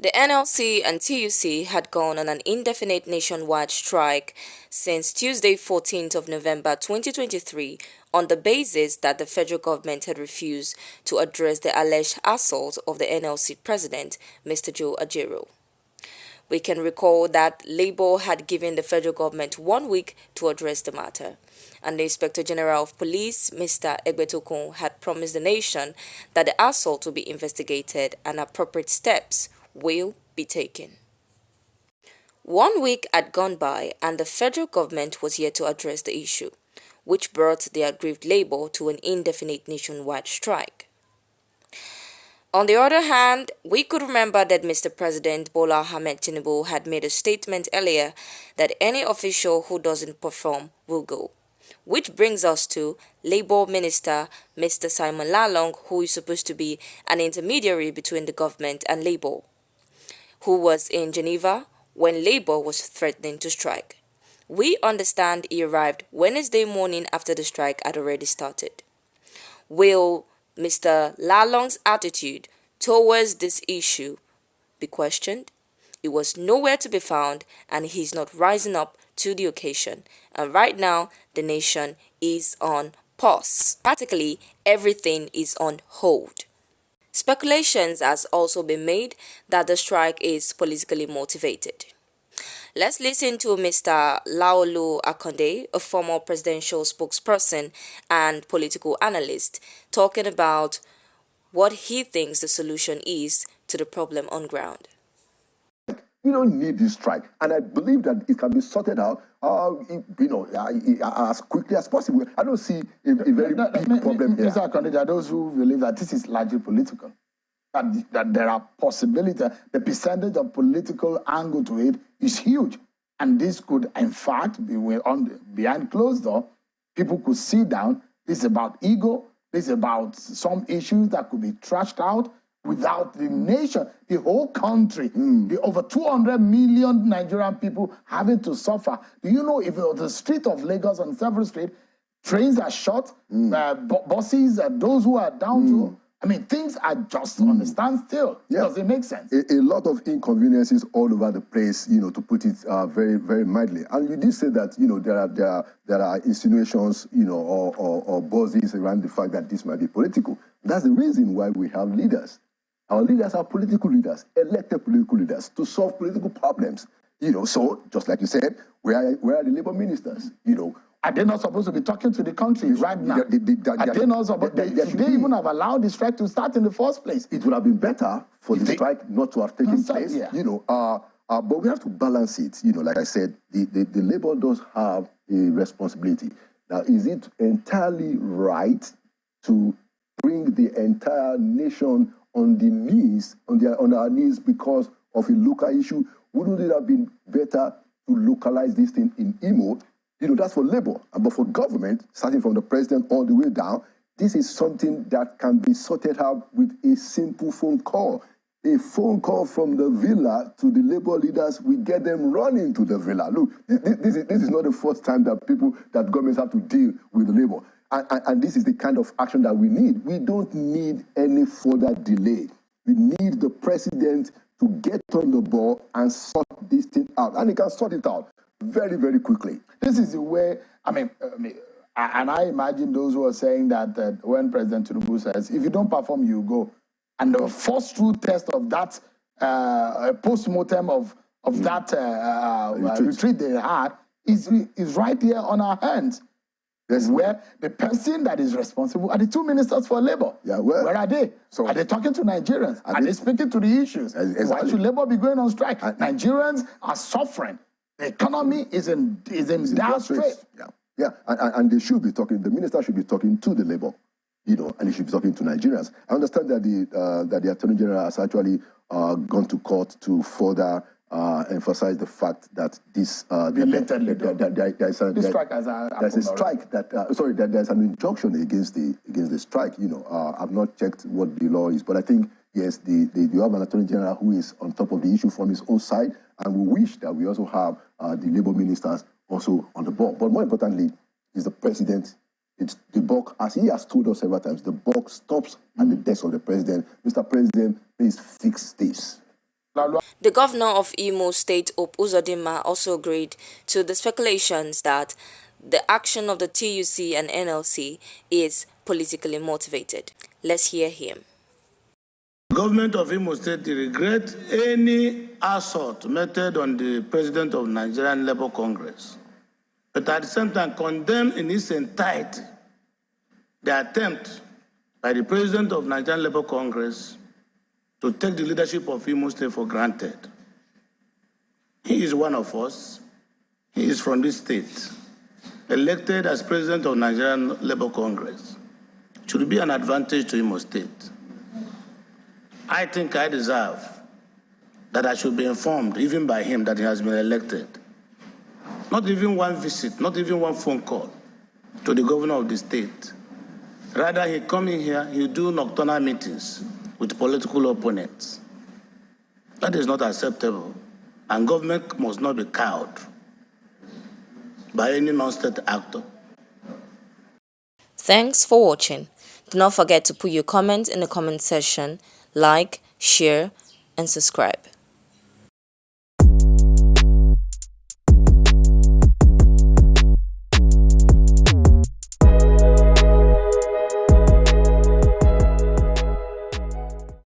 The NLC and TUC had gone on an indefinite nationwide strike since Tuesday 14th of November 2023 on the basis that the federal government had refused to address the alleged assault of the NLC President, Mr Ajaero. We can recall that Labour had given the federal government 1 week to address the matter, and the Inspector General of Police, Mr Egbetukun, had promised the nation that the assault will be investigated and appropriate steps will be taken. 1 week had gone by and the federal government was yet to address the issue, which brought the aggrieved Labour to an indefinite nationwide strike. On the other hand, we could remember that Mr. President Bola Ahmed Tinubu had made a statement earlier that any official who doesn't perform will go. Which brings us to Labour Minister Mr. Simon Lalong, who is supposed to be an intermediary between the government and Labour, who was in Geneva when Labour was threatening to strike. We understand he arrived Wednesday morning after the strike had already started. Will Mr. Lalong's attitude towards this issue be questioned? He was nowhere to be found and he's not rising up to the occasion. And right now, the nation is on pause. Practically everything is on hold. Speculations has also been made that the strike is politically motivated. Let's listen to Mr. Laolu Akande, a former presidential spokesperson and political analyst, talking about what he thinks the solution is to the problem on ground. We don't need this strike, and I believe that it can be sorted out, as quickly as possible. I don't see a very big problem here. Mr. Akande, there are those who believe that this is largely political, that there are possibilities. The percentage of political angle to it is huge, and this could, in fact, be behind closed door. People could sit down. This is about ego. This is about some issues that could be trashed out. Without the nation, the whole country, the over 200 million Nigerian people having to suffer. Do you know if the street of Lagos on several streets, trains are shut, buses, those who are down to, I mean, things are just on a standstill. Yeah. Does it make sense? A lot of inconveniences all over the place, to put it very, very mildly. And you did say that, there are insinuations, or buzzes around the fact that this might be political. That's the reason why we have leaders. Our leaders are political leaders, elected political leaders, to solve political problems. So just like you said, where are the Labour ministers? Are they not supposed to be talking to the country right now? Are they not supposed to? Should they even have allowed the strike to start in the first place? It would have been better for the strike not to have taken place. Yeah. But we have to balance it. Like I said, the Labour does have a responsibility. Now, is it entirely right to bring the entire nation on the knees, on our knees because of a local issue? Wouldn't it have been better to localize this thing in Imo? That's for Labour. But for government, starting from the president all the way down, this is something that can be sorted out with a simple phone call. A phone call from the villa to the Labour leaders, we get them running to the villa. Look, this is not the first time that governments have to deal with the Labour. And this is the kind of action that we need. We don't need any further delay. We need the president to get on the ball and sort this thing out. And he can sort it out very, very quickly. This is the way, and I imagine those who are saying that when President Tinubu says, if you don't perform, you go. And the first true test of that post-mortem of that retreat they had is right here on our hands. Yes. Where the person that is responsible are the two ministers for Labour. Yeah, where are they? So, are they talking to Nigerians? Are they speaking to the issues? Exactly. Why should Labour be going on strike? Nigerians are suffering. The economy is in dire straits. Yeah, and they should be talking. The minister should be talking to the Labour, and he should be talking to Nigerians. I understand that the Attorney General has actually gone to court to further emphasize the fact that this there's an injunction against the strike. I've not checked what the law is, but I think yes, you have an Attorney General who is on top of the issue from his own side, and we wish that we also have the Labour ministers also on the ball. But more importantly, is the president. It's the buck, as he has told us several times, the buck stops at the desk of the president. Mr. President, please fix this. The governor of Imo State, Hope Uzodinma, also agreed to the speculations that the action of the TUC and NLC is politically motivated. Let's hear him. The government of Imo State regret any assault meted on the president of Nigerian Labour Congress, but at the same time condemn in its entirety the attempt by the president of Nigerian Labour Congress to take the leadership of Imo State for granted. He is one of us. He is from this state, elected as president of Nigerian Labour Congress. It should be an advantage to Imo State. I think I deserve that I should be informed, even by him, that he has been elected. Not even one visit, not even one phone call to the governor of the state. Rather, he come in here, he do nocturnal meetings with political opponents. That is not acceptable, and government must not be cowed by any non-state actor. Thanks for watching. Do not forget to put your comments in the comment section, like, share, and subscribe.